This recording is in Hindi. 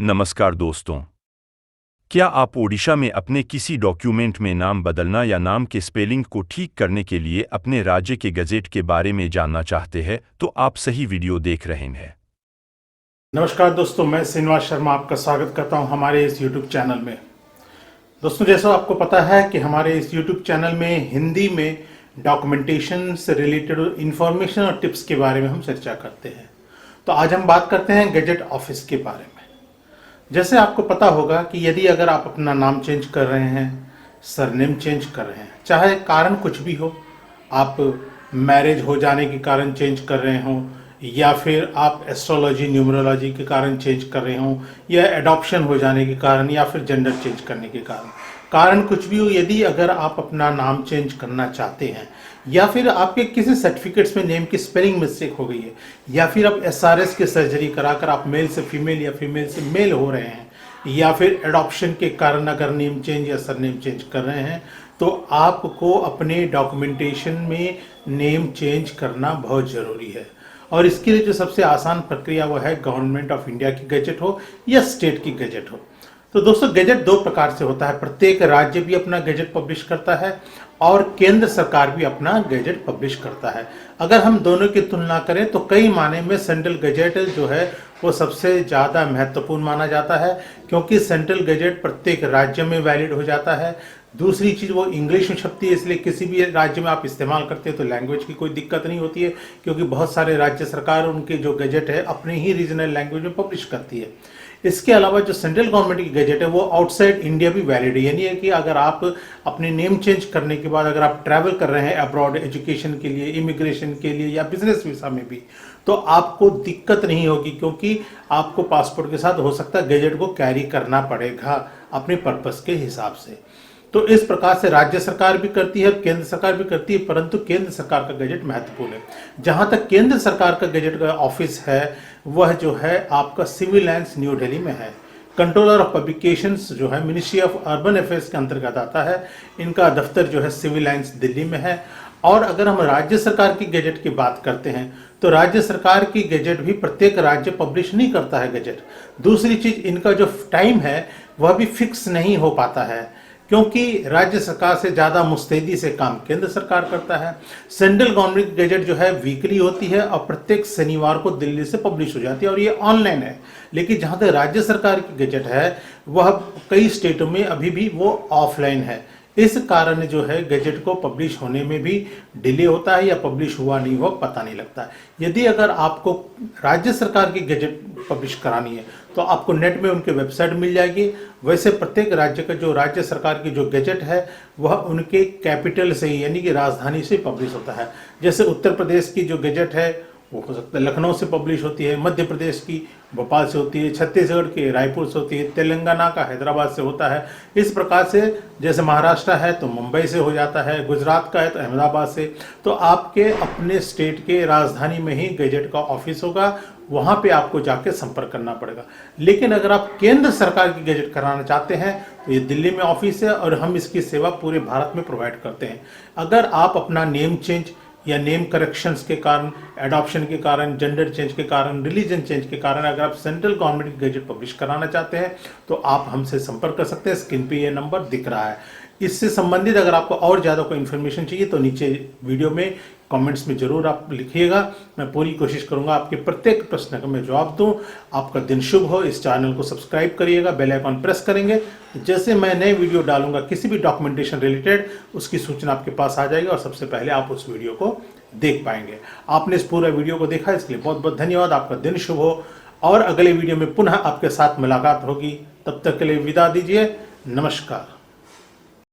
नमस्कार दोस्तों। क्या आप ओडिशा में अपने किसी डॉक्यूमेंट में नाम बदलना या नाम के स्पेलिंग को ठीक करने के लिए अपने राज्य के गज़ेट के बारे में जानना चाहते हैं? तो आप सही वीडियो देख रहे हैं। नमस्कार दोस्तों, मैं श्रीनिवास शर्मा आपका स्वागत करता हूं हमारे इस YouTube चैनल में। दोस्तों, जैसा आपको पता है कि हमारे इस YouTube चैनल में हिंदी में डॉक्यूमेंटेशन से रिलेटेड इंफॉर्मेशन और टिप्स के बारे में हम चर्चा करते हैं। तो आज हम बात करते हैं गैजेट ऑफिस के बारे में। जैसे आपको पता होगा कि यदि अगर आप अपना नाम चेंज कर रहे हैं, सरनेम चेंज कर रहे हैं, चाहे कारण कुछ भी हो, आप मैरिज हो जाने के कारण चेंज कर रहे हो, या फिर आप एस्ट्रोलॉजी न्यूमरोलॉजी के कारण चेंज कर रहे हो, या एडॉप्शन हो जाने के कारण, या फिर जेंडर चेंज करने के कारण कुछ भी हो, यदि अगर आप अपना नाम चेंज करना चाहते हैं, या फिर आपके किसी सर्टिफिकेट्स में नेम की स्पेलिंग मिस्टेक हो गई है, या फिर आप एसआरएस की सर्जरी कराकर आप मेल से फीमेल या फीमेल से मेल हो रहे हैं, या फिर एडॉप्शन के कारण अगर नेम चेंज या सरनेम चेंज कर रहे हैं, तो आपको अपने डॉक्यूमेंटेशन में नेम चेंज करना बहुत ज़रूरी है। और इसके लिए जो सबसे आसान प्रक्रिया वो है गवर्नमेंट ऑफ इंडिया की गैजेट हो या स्टेट की गैजेट हो। तो दोस्तों, गैजेट दो प्रकार से होता है। प्रत्येक राज्य भी अपना गैजेट पब्लिश करता है और केंद्र सरकार भी अपना गैजेट पब्लिश करता है। अगर हम दोनों की तुलना करें तो कई माने में सेंट्रल गैजेट जो है वो सबसे ज़्यादा महत्वपूर्ण माना जाता है, क्योंकि सेंट्रल गैजेट प्रत्येक राज्य में वैलिड हो जाता है। दूसरी चीज़, वो इंग्लिश में छपती है, इसलिए किसी भी राज्य में आप इस्तेमाल करते हैं तो लैंग्वेज की कोई दिक्कत नहीं होती है, क्योंकि बहुत सारे राज्य सरकार उनके जो गैजेट है अपने ही रीजनल लैंग्वेज में पब्लिश करती है। इसके अलावा जो सेंट्रल गवर्नमेंट की गैजेट है वो आउटसाइड इंडिया भी वैलिड है, यानी है कि अगर आप अपने नेम चेंज करने के बाद अगर आप ट्रैवल कर रहे हैं अब्रॉड एजुकेशन के लिए, इमिग्रेशन के लिए या बिजनेस वीसा में भी, तो आपको दिक्कत नहीं होगी, क्योंकि आपको पासपोर्ट के साथ हो सकता है गैजेट को कैरी करना पड़ेगा अपने पर्पस के हिसाब से। तो इस प्रकार से राज्य सरकार भी करती है, केंद्र सरकार भी करती है, परंतु केंद्र सरकार का गैजेट महत्वपूर्ण है। जहां तक केंद्र सरकार का गैजेट का ऑफिस है, वह जो है आपका सिविल लाइन्स न्यू दिल्ली में है। कंट्रोलर ऑफ पब्लिकेशंस जो है मिनिस्ट्री ऑफ अर्बन अफेयर्स के अंतर्गत आता है। इनका दफ्तर जो है सिविल लाइन्स दिल्ली में है। और अगर हम राज्य सरकार की गैजेट की बात करते हैं तो राज्य सरकार की गैजेट भी प्रत्येक राज्य पब्लिश नहीं करता है गैजेट। दूसरी चीज, इनका जो टाइम है वह भी फिक्स नहीं हो पाता है, क्योंकि राज्य सरकार से ज़्यादा मुस्तैदी से काम केंद्र सरकार करता है। सेंट्रल गवर्नमेंट की गैजेट जो है वीकली होती है और प्रत्येक शनिवार को दिल्ली से पब्लिश हो जाती है, और ये ऑनलाइन है। लेकिन जहाँ तक राज्य सरकार की गैजेट है वह कई स्टेटों में अभी भी वो ऑफलाइन है। इस कारण जो है गैजेट को पब्लिश होने में भी डिले होता है, या पब्लिश हुआ नहीं हुआ पता नहीं लगता है। यदि अगर आपको राज्य सरकार की गैजेट पब्लिश करानी है तो आपको नेट में उनके वेबसाइट मिल जाएगी। वैसे प्रत्येक राज्य का जो राज्य सरकार की जो गैजेट है वह उनके कैपिटल से ही, यानी कि राजधानी से पब्लिश होता है। जैसे उत्तर प्रदेश की जो गैजेट है वो हो सकता है लखनऊ से पब्लिश होती है, मध्य प्रदेश की भोपाल से होती है, छत्तीसगढ़ के रायपुर से होती है, तेलंगाना का हैदराबाद से होता है। इस प्रकार से जैसे महाराष्ट्र है तो मुंबई से हो जाता है, गुजरात का है तो अहमदाबाद से। तो आपके अपने स्टेट के राजधानी में ही गैजेट का ऑफिस होगा, वहाँ पे आपको जाके संपर्क करना पड़ेगा। लेकिन अगर आप केंद्र सरकार की गैजेट कराना चाहते हैं तो ये दिल्ली में ऑफिस है और हम इसकी सेवा पूरे भारत में प्रोवाइड करते हैं। अगर आप अपना नेम चेंज या नेम करेक्शंस के कारण, एडॉप्शन के कारण, जेंडर चेंज के कारण, रिलीजन चेंज के कारण अगर आप सेंट्रल गवर्नमेंट की गैजेट पब्लिश कराना चाहते हैं तो आप हमसे संपर्क कर सकते हैं। स्क्रीन पे ये नंबर दिख रहा है। इससे संबंधित अगर आपको और ज़्यादा कोई इन्फॉर्मेशन चाहिए तो नीचे वीडियो में कमेंट्स में ज़रूर आप लिखिएगा। मैं पूरी कोशिश करूंगा आपके प्रत्येक प्रश्न का मैं जवाब दूं। आपका दिन शुभ हो। इस चैनल को सब्सक्राइब करिएगा, बेल आइकॉन प्रेस करेंगे तो जैसे मैं नए वीडियो डालूंगा किसी भी डॉक्यूमेंटेशन रिलेटेड, उसकी सूचना आपके पास आ जाएगी और सबसे पहले आप उस वीडियो को देख पाएंगे। आपने इस पूरा वीडियो को देखा, इसके लिए बहुत बहुत धन्यवाद। आपका दिन शुभ हो और अगले वीडियो में पुनः आपके साथ मुलाकात होगी। तब तक के लिए विदा दीजिए। नमस्कार।